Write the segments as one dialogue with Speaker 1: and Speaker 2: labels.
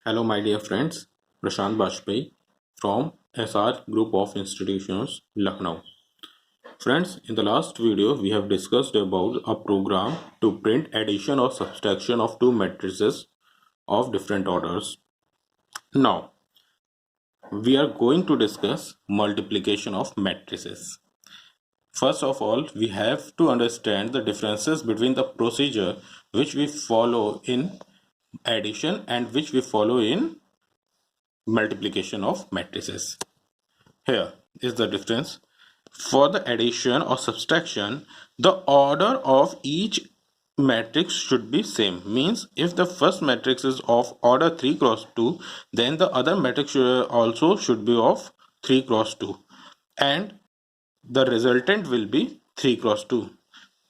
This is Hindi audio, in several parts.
Speaker 1: Hello, my dear friends. Prashant Bajpayee from SR Group of Institutions, Lucknow. Friends, in the last video, we have discussed about a program to print addition or subtraction of two matrices of different orders. Now, we are going to discuss multiplication of matrices. First of all, we have to understand the differences between the procedure which we follow in addition and which we follow in multiplication of matrices. Here is the difference. For the addition or subtraction, the order of each matrix should be same. Means if the first matrix is of order 3 cross 2, then the other matrix also should be of 3 cross 2 and the resultant will be 3 cross 2.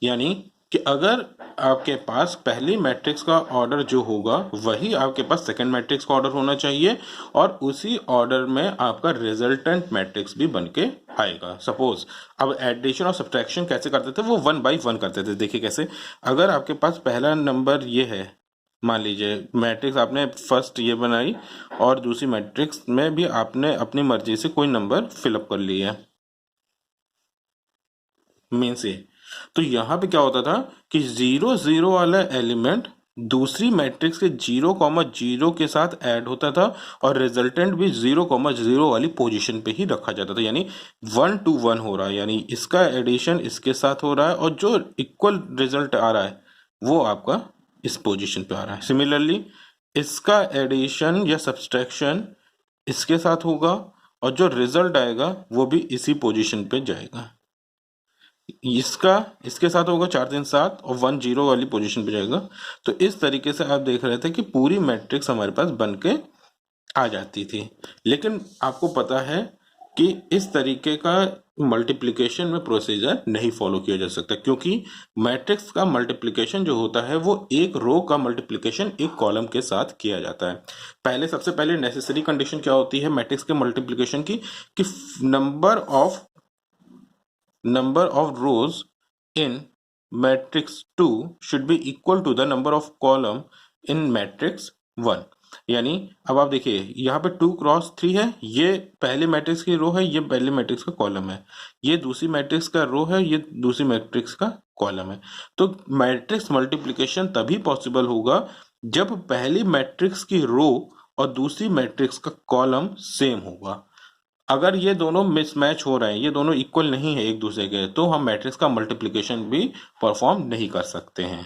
Speaker 1: यानी कि अगर आपके पास पहली मैट्रिक्स का ऑर्डर जो होगा वही आपके पास सेकंड मैट्रिक्स का ऑर्डर होना चाहिए और उसी ऑर्डर में आपका रिजल्टेंट मैट्रिक्स भी बन के आएगा। सपोज अब एडिशन और सब्ट्रैक्शन कैसे करते थे, वो 1 बाई 1 करते थे। देखिए कैसे, अगर आपके पास पहला नंबर ये है, मान लीजिए मैट्रिक्स आपने फर्स्ट ये बनाई और दूसरी मैट्रिक्स में भी आपने अपनी मर्जी से कोई नंबर फिलअप कर लिया, मीन्स ये, तो यहाँ पे क्या होता था कि 0 0 वाला एलिमेंट दूसरी मैट्रिक्स के 0,0 के साथ ऐड होता था और रिजल्टेंट भी 0,0 वाली पोजीशन पे ही रखा जाता था। यानी 1 to 1 हो रहा है, यानी इसका एडिशन इसके साथ हो रहा है और जो इक्वल रिजल्ट आ रहा है वो आपका इस पोजीशन पे आ रहा है। सिमिलरली इसका एडिशन या सब्सट्रैक्शन इसके साथ होगा और जो रिजल्ट आएगा वो भी इसी पोजीशन पे जाएगा। इसका इसके साथ होगा 4 3 7 और 1 0 वाली पोजीशन पे जाएगा। तो इस तरीके से आप देख रहे थे कि पूरी मैट्रिक्स हमारे पास बन के आ जाती थी। लेकिन आपको पता है कि इस तरीके का मल्टीप्लिकेशन में प्रोसीजर नहीं फॉलो किया जा सकता, क्योंकि मैट्रिक्स का मल्टीप्लिकेशन जो होता है वो एक रो का मल्टीप्लिकेशन एक कॉलम के साथ किया जाता है। पहले सबसे पहले नेसेसरी कंडीशन क्या होती है मैट्रिक्स के मल्टीप्लिकेशन की, कि number of rows in matrix 2 should be equal to the number of column in matrix 1। यानी अब आप देखिए यहाँ पे 2 क्रॉस 3 है, ये पहले मैट्रिक्स की रो है, ये पहले मैट्रिक्स का कॉलम है, ये दूसरी मैट्रिक्स का रो है, ये दूसरी मैट्रिक्स का कॉलम है। तो मैट्रिक्स मल्टीप्लिकेशन तभी पॉसिबल होगा जब पहली मैट्रिक्स की रो और दूसरी मैट्रिक्स का कॉलम सेम होगा। अगर ये दोनों मिसमैच हो रहे हैं, ये दोनों इक्वल नहीं है एक दूसरे के, तो हम मैट्रिक्स का मल्टीप्लिकेशन भी परफॉर्म नहीं कर सकते हैं।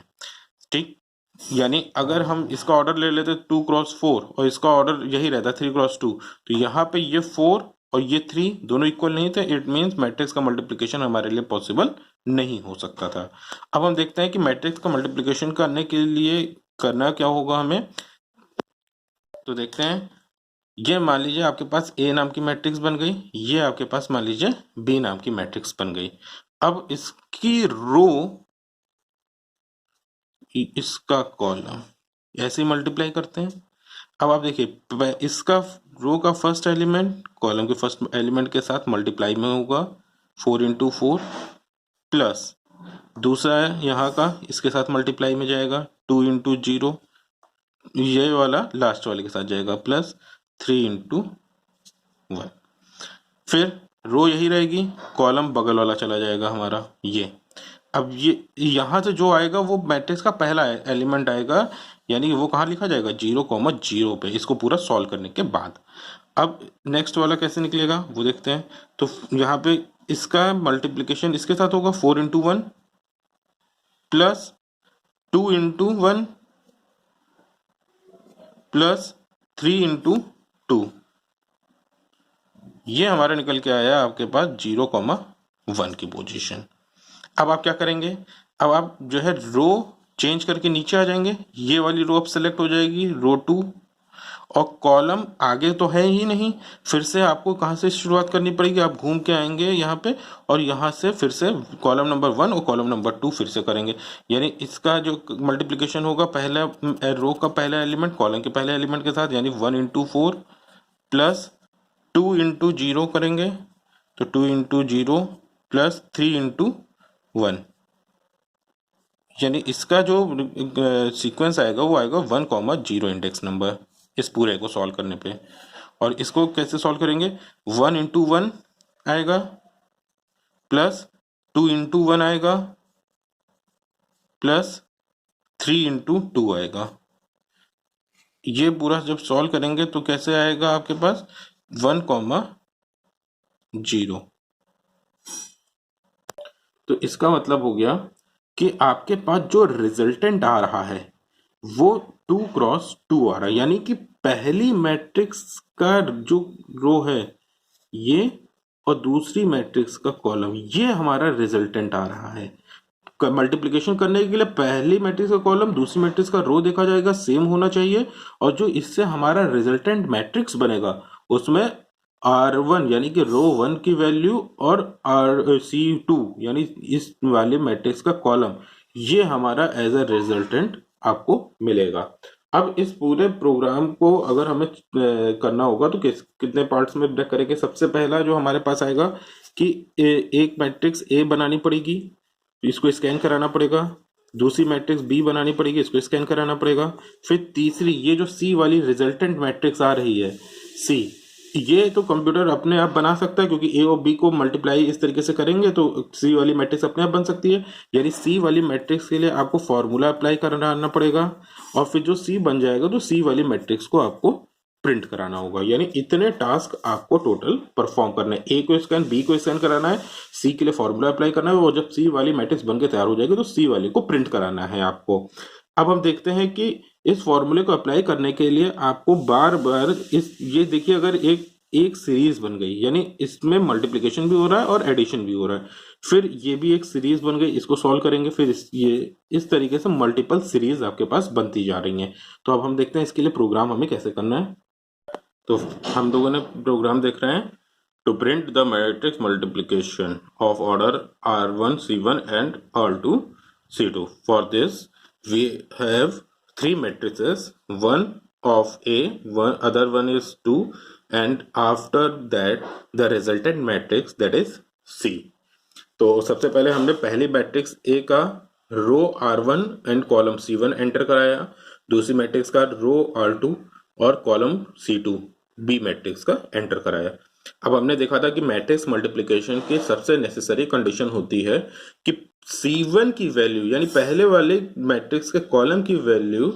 Speaker 1: ठीक, यानी अगर हम इसका ऑर्डर ले लेते 2 क्रॉस 4 और इसका ऑर्डर यही रहता 3 क्रॉस 2, तो यहाँ पे ये 4 और ये 3 दोनों इक्वल नहीं थे। इट मीन्स मैट्रिक्स का मल्टीप्लिकेशन हमारे लिए पॉसिबल नहीं हो सकता था। अब हम देखते हैं कि मैट्रिक्स का मल्टीप्लिकेशन करने के लिए करना क्या होगा हमें। तो देखते हैं, ये मान लीजिए आपके पास ए नाम की मैट्रिक्स बन गई, ये आपके पास मान लीजिए बी नाम की मैट्रिक्स बन गई। अब इसकी रो इसका कॉलम ऐसे मल्टीप्लाई करते हैं। अब आप देखिए इसका रो का फर्स्ट एलिमेंट कॉलम के फर्स्ट एलिमेंट के साथ मल्टीप्लाई में होगा 4 इंटू 4, प्लस दूसरा यहाँ का इसके साथ मल्टीप्लाई में जाएगा 2 इंटू 0, ये वाला लास्ट वाले के साथ जाएगा प्लस 3 इंटू 1। फिर रो यही रहेगी, कॉलम बगल वाला चला जाएगा हमारा ये। अब ये यहाँ से जो आएगा वो मैट्रिक्स का पहला एलिमेंट आएगा, यानी वो कहाँ लिखा जाएगा 0,0 पे, इसको पूरा सॉल्व करने के बाद। अब नेक्स्ट वाला कैसे निकलेगा वो देखते हैं। तो यहाँ पे इसका मल्टीप्लिकेशन इसके साथ होगा 4 into 1 plus 2 into 1 plus 3 into 2, ये हमारा निकल के आया आपके पास 0,1 की पोजीशन। अब आप क्या करेंगे, अब आप जो है रो चेंज करके नीचे आ जाएंगे, ये वाली रो अब सेलेक्ट हो जाएगी रो 2, और कॉलम आगे तो है ही नहीं, फिर से आपको कहाँ से शुरुआत करनी पड़ेगी, आप घूम के आएंगे यहाँ पे और यहाँ से फिर से कॉलम नंबर 1 और कॉलम नंबर 2 फिर से करेंगे। यानी इसका जो मल्टीप्लिकेशन होगा पहला रो का पहला एलिमेंट कॉलम के पहले एलिमेंट के साथ, यानी 1 इंटू 4 प्लस 2 इंटू 0 करेंगे, तो 2 इंटू 0 प्लस 3 इंटू 1, यानी इसका जो सीक्वेंस आएगा वो आएगा 1,0 इंडेक्स नंबर। इस पूरे को सॉल्व करने पे। और इसको कैसे सॉल्व करेंगे, 1 इंटू 1 आएगा प्लस 2 इंटू 1 आएगा प्लस 3 इंटू 2 आएगा। ये पूरा जब सॉल्व करेंगे तो कैसे आएगा आपके पास 1,0। तो इसका मतलब हो गया कि आपके पास जो रिजल्टेंट आ रहा है वो 2 क्रॉस 2 आ रहा है, यानी कि पहली मैट्रिक्स का जो रो है ये और दूसरी मैट्रिक्स का कॉलम, ये हमारा रिजल्टेंट आ रहा है। मल्टीप्लिकेशन करने के लिए पहली मैट्रिक्स का कॉलम दूसरी मैट्रिक्स का रो देखा जाएगा, सेम होना चाहिए, और जो इससे हमारा रिजल्टेंट मैट्रिक्स बनेगा उसमें R1 यानी कि रो 1 की वैल्यू और C2 यानी इस वाले मैट्रिक्स का कॉलम, ये हमारा एज अ रिजल्टेंट आपको मिलेगा। अब इस पूरे प्रोग्राम को अगर हमें करना होगा तो कितने पार्ट्स में ब्रेक करेंगे। सबसे पहला जो हमारे पास आएगा कि एक मैट्रिक्स A बनानी पड़ेगी, इसको स्कैन कराना पड़ेगा। दूसरी मैट्रिक्स बी बनानी पड़ेगी, इसको स्कैन कराना पड़ेगा। फिर तीसरी ये जो सी वाली रिजल्टेंट मैट्रिक्स आ रही है सी, ये तो कंप्यूटर अपने आप बना सकता है क्योंकि ए और बी को मल्टीप्लाई इस तरीके से करेंगे तो सी वाली मैट्रिक्स अपने आप बन सकती है। यानी सी वाली मैट्रिक्स के लिए आपको फॉर्मूला अप्लाई कराना पड़ेगा और फिर जो सी बन जाएगा तो सी वाली मैट्रिक्स को आपको प्रिंट कराना होगा। यानी इतने टास्क आपको टोटल परफॉर्म करने, ए को स्कैन, बी को स्कैन कराना है, सी के लिए फॉर्मूला अप्लाई करना है, और जब सी वाली मैट्रिक्स बनके तैयार हो जाएगी तो सी वाली को प्रिंट कराना है आपको। अब हम देखते हैं कि इस फॉर्मूले को अप्लाई करने के लिए आपको बार बार ये देखिए, अगर एक सीरीज बन गई यानी इसमें मल्टीप्लिकेशन भी हो रहा है और एडिशन भी हो रहा है, फिर ये भी एक सीरीज बन गई, इसको सॉल्व करेंगे, फिर ये इस तरीके से मल्टीपल सीरीज आपके पास बनती जा रही हैं। तो अब हम देखते हैं इसके लिए प्रोग्राम हमें कैसे करना है। तो हम लोगों ने प्रोग्राम देख रहे हैं to print the matrix multiplication of order R1 C1 and R2 C2। For this we have 3 matrices, one of A, one other one is 2, and after that the resultant matrix that is C। तो सबसे पहले हमने पहली मैट्रिक्स A का रो R1 and column C1 enter कराया, दूसरी मैट्रिक्स का रो R2 और कॉलम C2 बी मैट्रिक्स का एंटर कराया। अब हमने देखा था कि मैट्रिक्स मल्टीप्लिकेशन की सबसे नेसेसरी कंडीशन होती है कि C1 की वैल्यू यानी पहले वाले मैट्रिक्स के कॉलम की वैल्यू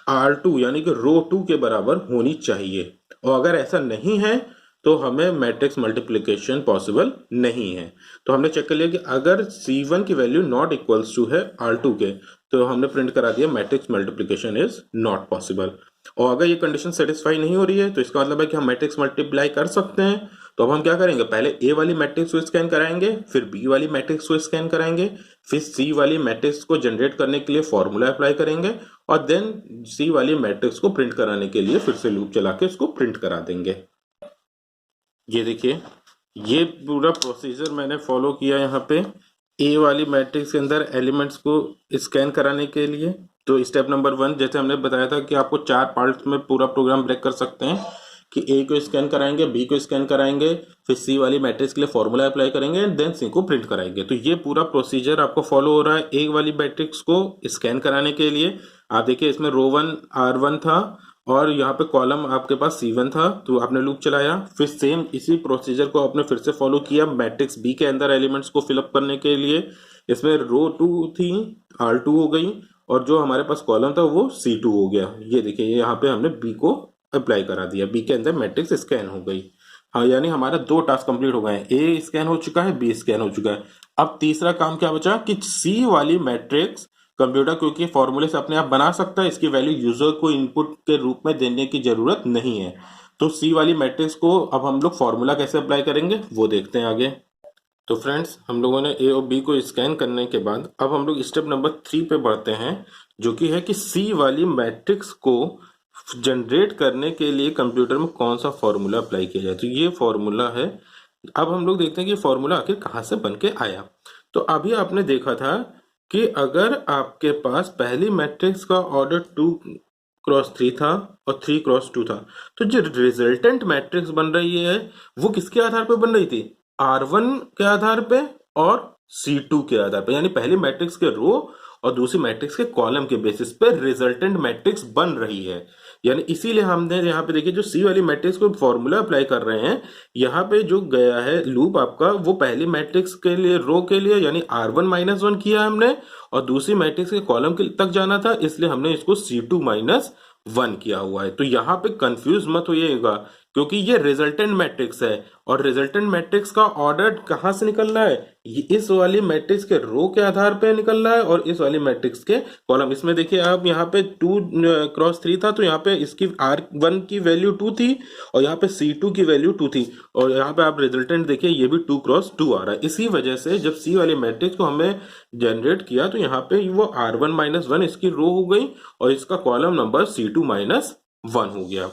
Speaker 1: R2 यानी कि रो 2 के बराबर होनी चाहिए, और अगर ऐसा नहीं है तो हमें मैट्रिक्स मल्टीप्लिकेशन पॉसिबल नहीं है। तो हमने चेक कर लिया कि अगर C1 की वैल्यू नॉट इक्वल्स टू है R2 के, तो हमने प्रिंट करा दिया matrix multiplication is not possible. और अगर ये कंडीशन सेटिस्फाई नहीं हो रही है तो इसका मतलब है कि हम मैट्रिक्स मल्टीप्लाई कर सकते हैं। तो अब हम क्या करेंगे, पहले ए वाली मैट्रिक्स को स्कैन कराएंगे, फिर बी वाली मैट्रिक्स को स्कैन कराएंगे, फिर सी वाली मैट्रिक्स को जनरेट करने के लिए फॉर्मूला अप्लाई करेंगे, और देन सी वाली मैट्रिक्स को प्रिंट कराने के लिए फिर से लूप चला के उसको प्रिंट करा देंगे। ये देखिए, ये पूरा प्रोसीजर मैंने फॉलो किया यहाँ पे ए वाली मैट्रिक्स के अंदर एलिमेंट्स को स्कैन कराने के लिए। तो स्टेप नंबर 1 जैसे हमने बताया था कि आपको 4 पार्ट्स में पूरा प्रोग्राम ब्रेक कर सकते हैं कि ए को स्कैन कराएंगे, बी को स्कैन कराएंगे, फिर सी वाली मैट्रिक्स के लिए फॉर्मूला अप्लाई करेंगे एंड देन सी को प्रिंट कराएंगे। तो ये पूरा प्रोसीजर आपको फॉलो हो रहा है ए वाली मैट्रिक्स को स्कैन कराने के लिए। आप देखिए इसमें रो 1 R1 था और यहाँ पे कॉलम आपके पास C1 था, तो आपने लूप चलाया, फिर सेम इसी प्रोसीजर को आपने फिर से फॉलो किया मैट्रिक्स बी के अंदर एलिमेंट्स को फिलअप करने के लिए। इसमें रो 2 थी, R2 हो गई, और जो हमारे पास कॉलम था वो C2 हो गया। ये देखिए यहाँ पे हमने बी को अप्लाई करा दिया, बी के अंदर मैट्रिक्स स्कैन हो गई। हाँ, यानी हमारा 2 टास्क कंप्लीट हो गए हैं, ए स्कैन हो चुका है, बी स्कैन हो चुका है। अब तीसरा काम क्या बचा कि सी वाली मैट्रिक्स कंप्यूटर क्योंकि फॉर्मूले से अपने आप बना सकता है, इसकी वैल्यू यूजर को इनपुट के रूप में देने की जरूरत नहीं है। तो सी वाली मैट्रिक्स को अब हम लोग फॉर्मूला कैसे अप्लाई करेंगे वो देखते हैं आगे। तो फ्रेंड्स, हम लोगों ने ए और बी को स्कैन करने के बाद अब हम लोग स्टेप नंबर 3 पे बढ़ते हैं, जो कि है कि सी वाली मैट्रिक्स को जनरेट करने के लिए कंप्यूटर में कौन सा फॉर्मूला अप्लाई किया जाए। तो ये फॉर्मूला है। अब हम लोग देखते हैं कि फॉर्मूला आखिर कहाँ से बन के आया। तो अभी आपने देखा था कि अगर आपके पास पहली मैट्रिक्स का ऑर्डर 2x3 था और 3x2 था, तो जो रिजल्टेंट मैट्रिक्स बन रही है वो किसके आधार पर बन रही थी, R1 के आधार पे और C2 के आधार पे, यानी पहली मैट्रिक्स के रो और दूसरी मैट्रिक्स के कॉलम के बेसिस पे रिजल्टेंट मैट्रिक्स बन रही है। यानी इसीलिए हमने यहाँ पे देखिए जो सी वाली मैट्रिक्स को फॉर्मूला अप्लाई कर रहे हैं, यहाँ पे जो गया है लूप आपका वो पहली मैट्रिक्स के लिए रो के लिए यानी R1-1 किया हमने, और दूसरी मैट्रिक्स के कॉलम के तक जाना था, इसलिए हमने इसको C2-1 किया हुआ है। तो यहाँ पे कंफ्यूज मत होइएगा, क्योंकि ये रिजल्टेंट मैट्रिक्स है और रिजल्टेंट मैट्रिक्स का ऑर्डर कहाँ से निकल रहा है, ये इस वाली मैट्रिक्स के रो के आधार पे निकल रहा है और इस वाली मैट्रिक्स के कॉलम। इसमें देखिए आप यहाँ पे 2x3 था, तो यहाँ पे इसकी R1 की वैल्यू 2 थी और यहाँ पे C2 की वैल्यू 2 थी, और यहाँ पे आप रिजल्टेंट देखिए ये भी 2x2 आ रहा है। इसी वजह से जब C वाली मैट्रिक्स को हमें जनरेट किया तो यहाँ पे वो R1-1 इसकी रो हो गई और इसका कॉलम नंबर C2-1 हो गया।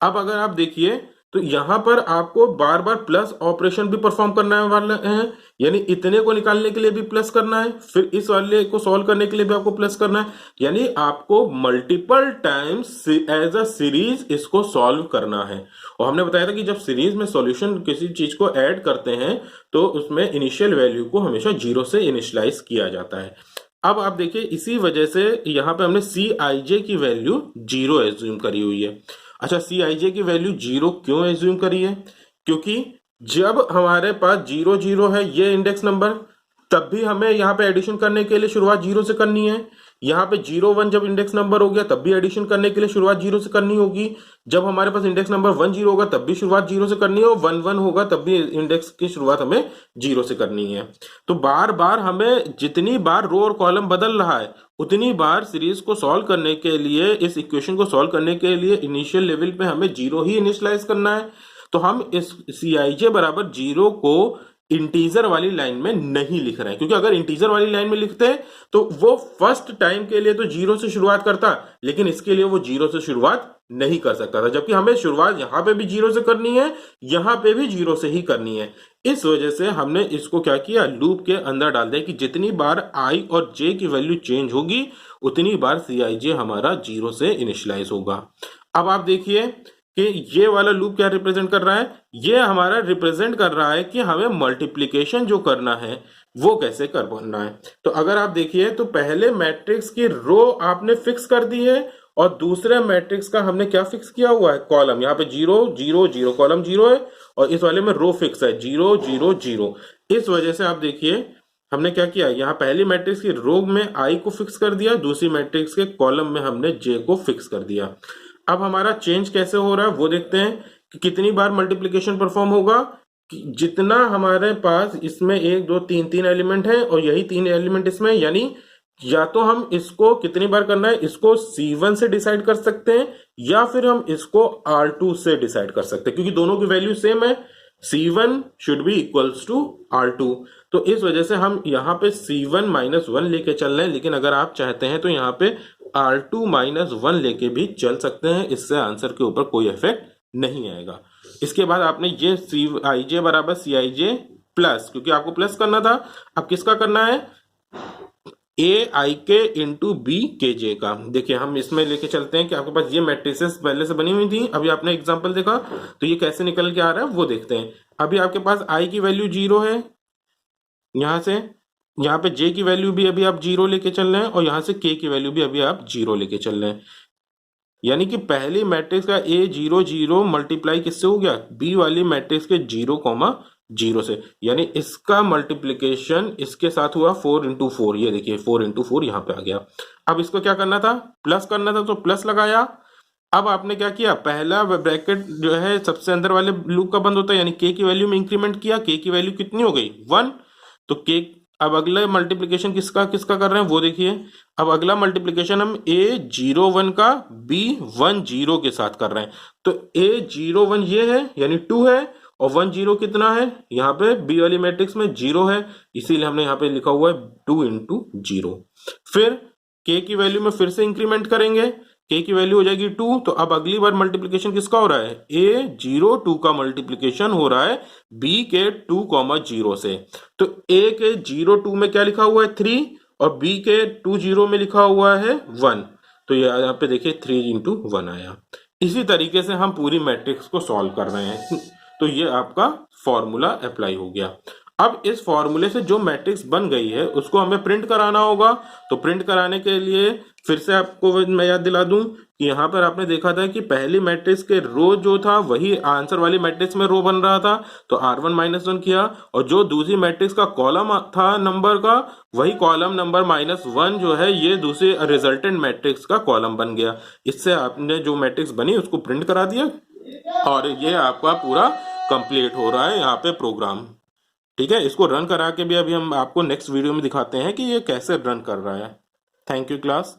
Speaker 1: अब अगर आप देखिए तो यहां पर आपको बार बार प्लस ऑपरेशन भी परफॉर्म करना वाला है, यानी इतने को निकालने के लिए भी प्लस करना है, फिर इस वाले को सॉल्व करने के लिए भी आपको प्लस करना है, यानी आपको multiple times as a series इसको सॉल्व करना है। और हमने बताया था कि जब सीरीज में सॉल्यूशन किसी चीज को ऐड करते हैं तो उसमें इनिशियल वैल्यू को हमेशा 0 से इनिशियलाइज किया जाता है। अब आप देखिए इसी वजह से यहाँ पे हमने Cij की वैल्यू 0 एज्यूम करी हुई है। अच्छा, Cij की वैल्यू 0 क्यों एज्यूम करी है? क्योंकि जब हमारे पास 0 0 है ये इंडेक्स नंबर, तब भी हमें यहाँ पे एडिशन करने के लिए शुरुआत 0 से करनी है। यहाँ पे 0 1 जब इंडेक्स नंबर हो गया तब भी एडिशन करने के लिए शुरुआत 0 से करनी होगी। जब हमारे पास इंडेक्स नंबर 1 0 होगा तब भी शुरुआत 0 से करनी है, और 1 1 होगा तब भी इंडेक्स की शुरुआत हमें 0 से करनी है। तो बार बार हमें जितनी बार रो और कॉलम बदल रहा है उतनी बार सीरीज को सॉल्व करने के लिए, इस इक्वेशन को सॉल्व करने के लिए इनिशियल लेवल पे हमें 0 ही इनिशियलाइज करना है। तो हम इस Cij बराबर 0 को इंटीजर वाली लाइन में नहीं लिख रहे हैं, क्योंकि अगर इंटीजर वाली लाइन में लिखते तो वो फर्स्ट टाइम के लिए तो 0 से शुरुआत करता, लेकिन इसके लिए वो 0 से शुरुआत नहीं कर सकता था, जबकि हमें शुरुआत यहां पे भी 0 से करनी है, यहां पे भी 0 से ही करनी है। इस वजह से हमने इसको क्या किया, लूप के अंदर डाल दिया कि जितनी बार i और j की वैल्यू चेंज होगी उतनी बार Cij हमारा 0 से इनिशियलाइज होगा। अब आप देखिए कि ये वाला लूप क्या रिप्रेजेंट कर रहा है, ये हमारा रिप्रेजेंट कर रहा है कि हमें मल्टीप्लिकेशन जो करना है वो कैसे करना है। तो अगर आप देखिए तो पहले मैट्रिक्स की रो आपने फिक्स कर दी है और दूसरे मैट्रिक्स का हमने क्या फिक्स किया हुआ है, कॉलम। यहाँ पे 0 0 0 कॉलम 0 है और इस वाले में रो फिक्स है 0 0 0। इस वजह से आप देखिए हमने क्या किया, यहाँ पहली मैट्रिक्स की रो में i को फिक्स कर दिया, दूसरी मैट्रिक्स के कॉलम में हमने j को फिक्स कर दिया। अब हमारा चेंज कैसे हो रहा है वो देखते हैं कि कितनी बार मल्टीप्लिकेशन परफॉर्म होगा। जितना हमारे पास इसमें 1 2 3 एलिमेंट है और यही 3 एलिमेंट इसमें, यानी या तो हम इसको कितनी बार करना है, इसको C1 से डिसाइड कर सकते हैं या फिर हम इसको R2 से डिसाइड कर सकते हैं, क्योंकि दोनों की वैल्यू सेम है। C1 should be equals to R2। तो इस वजह से हम यहाँ पे C1-1 लेके चल रहे हैं, लेकिन अगर आप चाहते हैं तो यहाँ पे R2-1 लेके भी चल सकते हैं, इससे आंसर के ऊपर कोई इफेक्ट नहीं आएगा। इसके बाद आपने ये Cij बराबर Cij प्लस, क्योंकि आपको प्लस करना था, अब किसका करना है, Aik इंटू Bkj का। देखिए हम इसमें लेके चलते हैं कि आपके पास ये मैट्रिसेस पहले से बनी हुई थी, अभी आपने एग्जांपल देखा तो ये कैसे निकल के आ रहा है वो देखते हैं। अभी आपके पास i की वैल्यू 0 है, यहां से यहाँ पे j की वैल्यू भी अभी आप 0 लेके चल रहे हैं और यहां से k की वैल्यू भी अभी आप 0 लेके चल रहे हैं, यानी कि पहली मैट्रिक्स का A0 0 मल्टीप्लाई किससे हो गया, B वाली मैट्रिक्स के 0,0 से, यानी इसका मल्टीप्लिकेशन इसके साथ हुआ 4 इंटू 4। ये देखिए 4 इंटू 4 यहाँ पे आ गया। अब इसको क्या करना था, प्लस करना था, तो प्लस लगाया। अब आपने क्या किया, पहला ब्रैकेट जो है सबसे अंदर वाले लूप का बंद होता है, यानी k की वैल्यू में इंक्रीमेंट किया, k की वैल्यू कितनी हो गई 1, तो k। अब अगला मल्टीप्लिकेशन किसका किसका कर रहे हैं वो देखिए। अब अगला मल्टीप्लिकेशन हम A01 का B10 के साथ कर रहे हैं, तो A01 ये है यानी 2 है और 10 कितना है, यहाँ पे B वाली मैट्रिक्स में 0 है, इसीलिए हमने यहाँ पे लिखा हुआ है 2 इंटू 0। फिर k की वैल्यू में फिर से इंक्रीमेंट करेंगे, k की वैल्यू हो जाएगी 2, तो अब अगली बार मल्टीप्लिकेशन किसका हो रहा है, A02 का मल्टीप्लिकेशन हो रहा है B के 2,0 से। तो A के 02 में क्या लिखा हुआ है 3 और B के 20 में लिखा हुआ है 1, तो ये यहाँ पे देखिए 3 इंटू 1 आया। इसी तरीके से हम पूरी मैट्रिक्स को सॉल्व कर रहे हैं, तो ये आपका फॉर्मूला अप्लाई हो गया। अब इस फॉर्मूले से जो मैट्रिक्स बन गई है उसको हमें प्रिंट कराना होगा, तो प्रिंट कराने के लिए फिर से आपको मैं याद दिला दूं कि यहाँ पर आपने देखा था कि पहली मैट्रिक्स के रो जो था वही आंसर वाली मैट्रिक्स में रो बन रहा था, तो R1 -1 किया, और जो दूसरी मैट्रिक्स का कॉलम था नंबर का, वही कॉलम नंबर -1 जो है ये दूसरे रिजल्टेंट मैट्रिक्स का कॉलम बन गया। इससे आपने जो मैट्रिक्स बनी उसको प्रिंट करा दिया और ये आपका पूरा कंप्लीट हो रहा है यहाँ पे प्रोग्राम। ठीक है, इसको रन करा के भी अभी हम आपको नेक्स्ट वीडियो में दिखाते हैं कि ये कैसे रन कर रहा है। Thank you class.